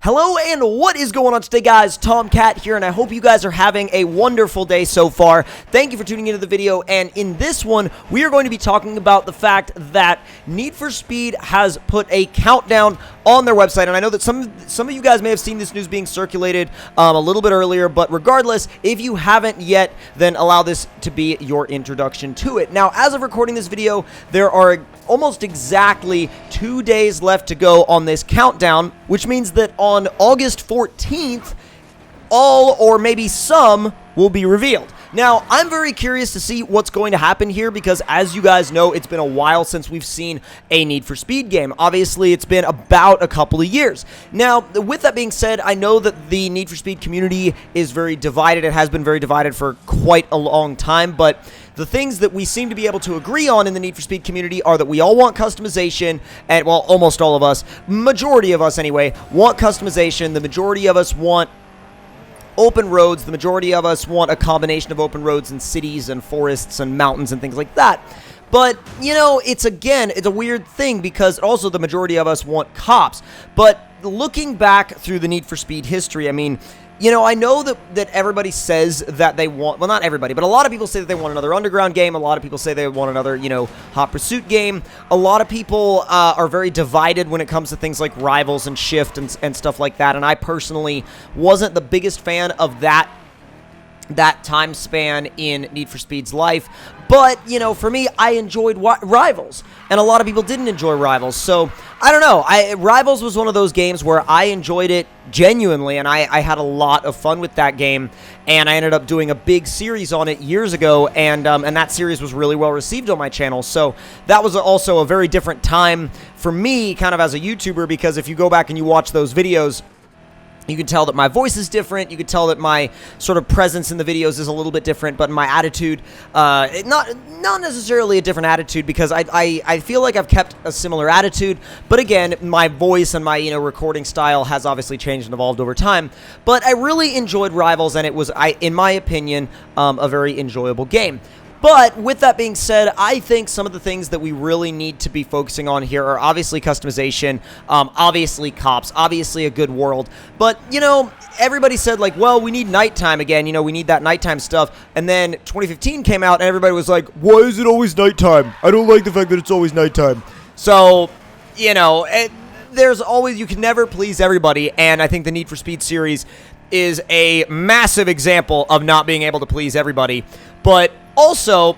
Hello and what is going on today, guys? Tomcat here, and I hope you guys are having a wonderful day so far. Thank you for tuning into the video, and in this one, we are going to be talking about the fact that Need for Speed has put a countdown on their website, and I know that some of you guys may have seen this news being circulated a little bit earlier, but regardless, if you haven't yet, then allow this to be your introduction to it. Now, as of recording this video, there are almost exactly 2 days left to go on this countdown, which means that on August 14th, all or maybe some will be revealed. Now, I'm very curious to see what's going to happen here because, as you guys know, it's been a while since we've seen a Need for Speed game. Obviously, it's been about a couple of years. Now, with that being said, I know that the Need for Speed community is very divided. It has been very divided for quite a long time, but the things that we seem to be able to agree on in the Need for Speed community are that we all want customization, and, well, almost all of us, majority of us anyway, want customization. The majority of us want open roads. The majority of us want a combination of open roads and cities and forests and mountains and things like that. But, you know, it's a weird thing because also the majority of us want cops. But looking back through the Need for Speed history, I mean, you know, I know that everybody says that they want, well, not everybody, but a lot of people say that they want another Underground game. A lot of people say they want another, you know, Hot Pursuit game. A lot of people are very divided when it comes to things like Rivals and Shift and stuff like that. And I personally wasn't the biggest fan of that time span in Need for Speed's life. But, you know, for me, I enjoyed Rivals, and a lot of people didn't enjoy Rivals. So, I don't know. Rivals was one of those games where I enjoyed it genuinely, and I had a lot of fun with that game, and I ended up doing a big series on it years ago, and that series was really well received on my channel. So, that was also a very different time for me, kind of as a YouTuber, because if you go back and you watch those videos, you can tell that my voice is different. You can tell that my sort of presence in the videos is a little bit different, but my attitude, not necessarily a different attitude because I feel like I've kept a similar attitude. But again, my voice and my, you know, recording style has obviously changed and evolved over time. But I really enjoyed Rivals, and it was, in my opinion, a very enjoyable game. But with that being said, I think some of the things that we really need to be focusing on here are obviously customization, obviously cops, obviously a good world. But, you know, everybody said, like, well, we need nighttime again. You know, we need that nighttime stuff. And then 2015 came out, and everybody was like, why is it always nighttime? I don't like the fact that it's always nighttime. So, you know, there's always, you can never please everybody. And I think the Need for Speed series is a massive example of not being able to please everybody. But also,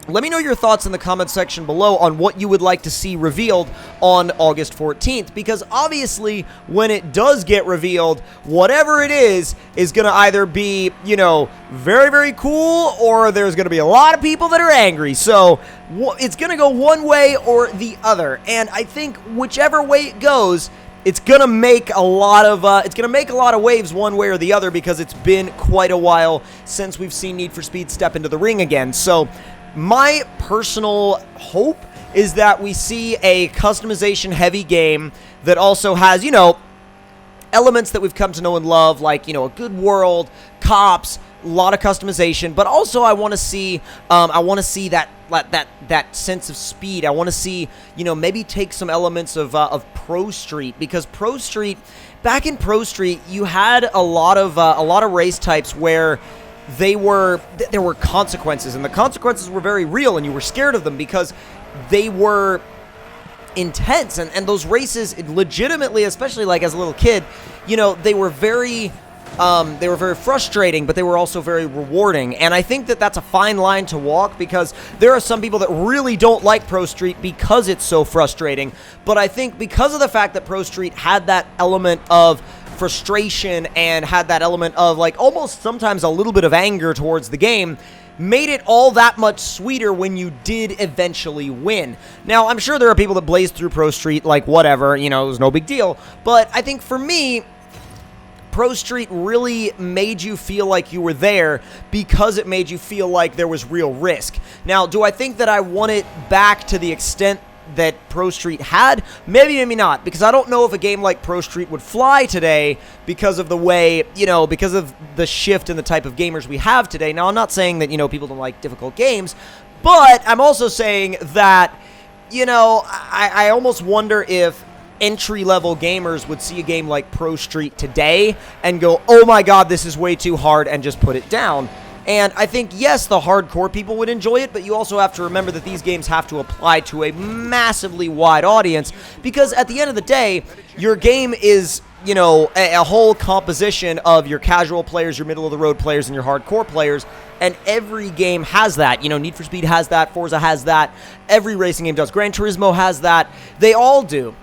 let me know your thoughts in the comment section below on what you would like to see revealed on August 14th, because obviously when it does get revealed, whatever it is going to either be, you know, very, very cool, or there's going to be a lot of people that are angry. So it's going to go one way or the other, and I think whichever way it goes, it's gonna make a lot of waves one way or the other because it's been quite a while since we've seen Need for Speed step into the ring again. So my personal hope is that we see a customization heavy game that also has, you know, elements that we've come to know and love, like, you know, a good world, cops, a lot of customization, but also I want to see that sense of speed. I want to see, you know, maybe take some elements of Pro Street, because Pro Street, back in Pro Street, you had a lot of race types where there were consequences, and the consequences were very real, and you were scared of them because they were intense, and those races legitimately, especially like as a little kid, you know, they were very frustrating, but they were also very rewarding. And I think that that's a fine line to walk, because there are some people that really don't like Pro Street because it's so frustrating. But I think because of the fact that Pro Street had that element of frustration and had that element of, like, almost sometimes a little bit of anger towards the game, made it all that much sweeter when you did eventually win. Now, I'm sure there are people that blazed through Pro Street like whatever, you know, it was no big deal. But I think for me, Pro Street really made you feel like you were there because it made you feel like there was real risk. Now, do I think that I want it back to the extent that Pro Street had? Maybe, maybe not, because I don't know if a game like Pro Street would fly today because of the way, you know, because of the shift in the type of gamers we have today. Now, I'm not saying that, you know, people don't like difficult games, but I'm also saying that, you know, I almost wonder if entry-level gamers would see a game like Pro Street today and go, oh my god, this is way too hard, and just put it down. And I think, yes, the hardcore people would enjoy it, but you also have to remember that these games have to apply to a massively wide audience, because at the end of the day, your game is, you know, a whole composition of your casual players, your middle-of-the-road players, and your hardcore players, and every game has that. You know, Need for Speed has that, Forza has that, every racing game does, Gran Turismo has that, they all do.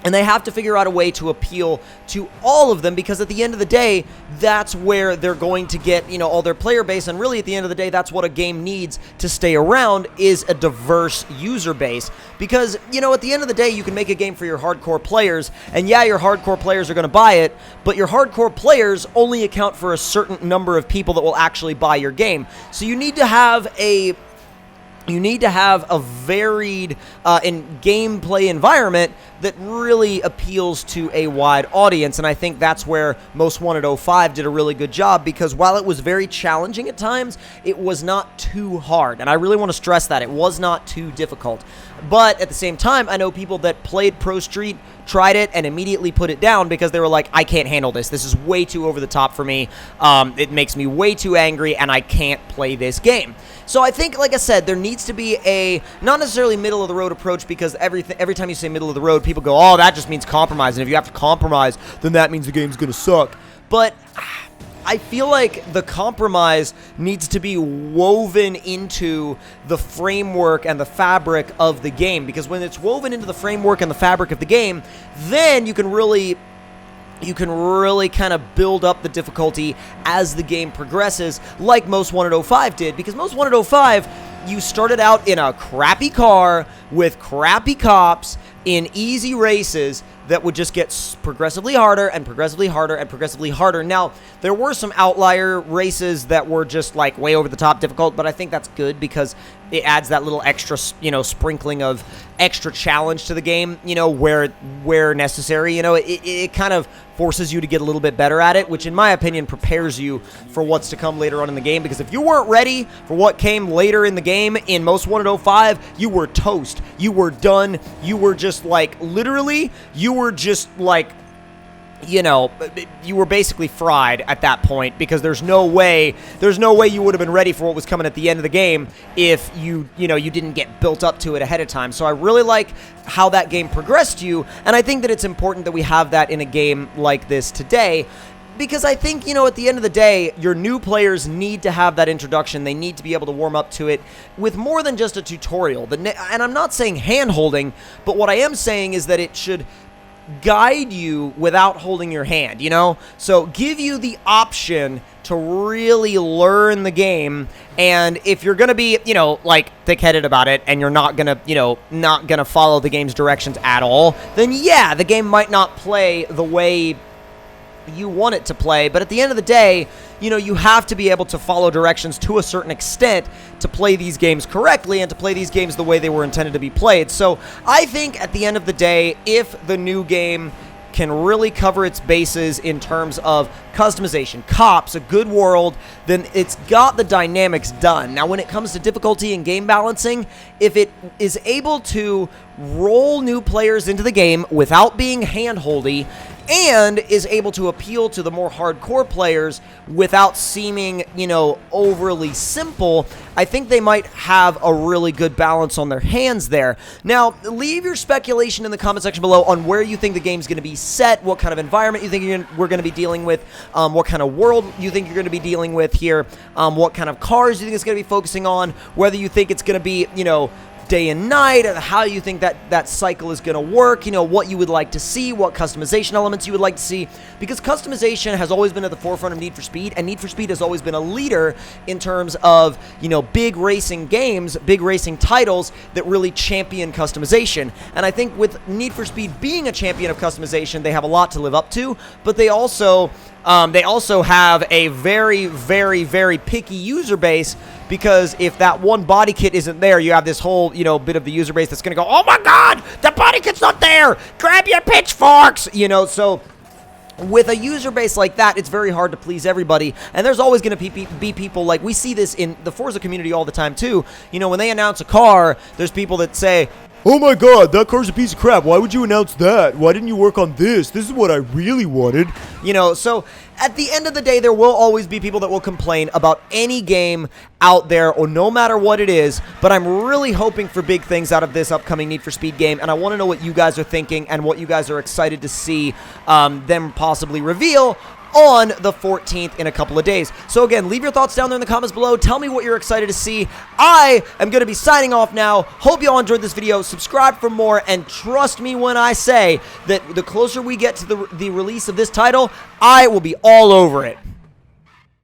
And they have to figure out a way to appeal to all of them, because at the end of the day, that's where they're going to get, you know, all their player base. And really, at the end of the day, that's what a game needs to stay around, is a diverse user base. Because, you know, at the end of the day, you can make a game for your hardcore players, and yeah, your hardcore players are going to buy it, but your hardcore players only account for a certain number of people that will actually buy your game. So you need to have a varied gameplay environment that really appeals to a wide audience, and I think that's where Most Wanted 05 did a really good job, because while it was very challenging at times, it was not too hard, and I really want to stress that. It was not too difficult. But at the same time, I know people that played Pro Street, tried it, and immediately put it down because they were like, I can't handle this. This is way too over the top for me. It makes me way too angry, and I can't play this game. So I think, like I said, there needs to be a, not necessarily middle-of-the-road approach, because every time you say middle-of-the-road, people go, oh, that just means compromise, and if you have to compromise, then that means the game's going to suck. But I feel like the compromise needs to be woven into the framework and the fabric of the game, because when it's woven into the framework and the fabric of the game, then you can really kind of build up the difficulty as the game progresses, like Most Wanted 05 did, because Most Wanted 05, you started out in a crappy car with crappy cops in easy races that would just get progressively harder and progressively harder and progressively harder. Now, there were some outlier races that were just like way over the top difficult, but I think that's good because it adds that little extra, you know, sprinkling of extra challenge to the game, you know, where necessary. You know, it kind of forces you to get a little bit better at it, which in my opinion prepares you for what's to come later on in the game, because if you weren't ready for what came later in the game in Most Wanted 05, you were toast. You were done. You were just like, literally, you were just like, you know, you were basically fried at that point, because there's no way you would have been ready for what was coming at the end of the game if you didn't get built up to it ahead of time. So I really like how that game progressed you, and I think that it's important that we have that in a game like this today, because I think, you know, at the end of the day, your new players need to have that introduction. They need to be able to warm up to it with more than just a tutorial. And I'm not saying hand-holding, but what I am saying is that it should guide you without holding your hand, you know? So give you the option to really learn the game, and if you're gonna be, you know, like, thick-headed about it, and you're not gonna, you know, not gonna follow the game's directions at all, then yeah, the game might not play the way you want it to play, but at the end of the day, you know, you have to be able to follow directions to a certain extent to play these games correctly and to play these games the way they were intended to be played. So I think at the end of the day, if the new game can really cover its bases in terms of customization, cops, a good world, then it's got the dynamics done. Now, when it comes to difficulty and game balancing, if it is able to roll new players into the game without being hand-holdy, and is able to appeal to the more hardcore players without seeming, you know, overly simple, I think they might have a really good balance on their hands there. Now, leave your speculation in the comment section below on where you think the game's going to be set, what kind of environment you think we're going to be dealing with, what kind of world you think you're going to be dealing with here, what kind of cars you think it's going to be focusing on, whether you think it's going to be, you know, day and night, and how you think that cycle is going to work, you know, what you would like to see, what customization elements you would like to see, because customization has always been at the forefront of Need for Speed, and Need for Speed has always been a leader in terms of, you know, big racing games, big racing titles that really champion customization. And I think with Need for Speed being a champion of customization, they have a lot to live up to, but they also have a very, very, very picky user base, because if that one body kit isn't there, you have this whole, you know, bit of the user base that's going to go, oh my god, the body kit's not there, grab your pitchforks, you know. So with a user base like that, it's very hard to please everybody, and there's always going to be people, like we see this in the Forza community all the time too. You know, when they announce a car, there's people that say, Oh my god, that car's a piece of crap. Why would you announce that? Why didn't you work on this? This is what I really wanted. You know, so at the end of the day, there will always be people that will complain about any game out there, or no matter what it is, but I'm really hoping for big things out of this upcoming Need for Speed game, and I want to know what you guys are thinking and what you guys are excited to see them possibly reveal on the 14th in a couple of days. So again, leave your thoughts down there in the comments below. Tell me what you're excited to see. I am going to be signing off now. Hope you all enjoyed this video. Subscribe for more, and trust me when I say that the closer we get to the release of this title, I will be all over it.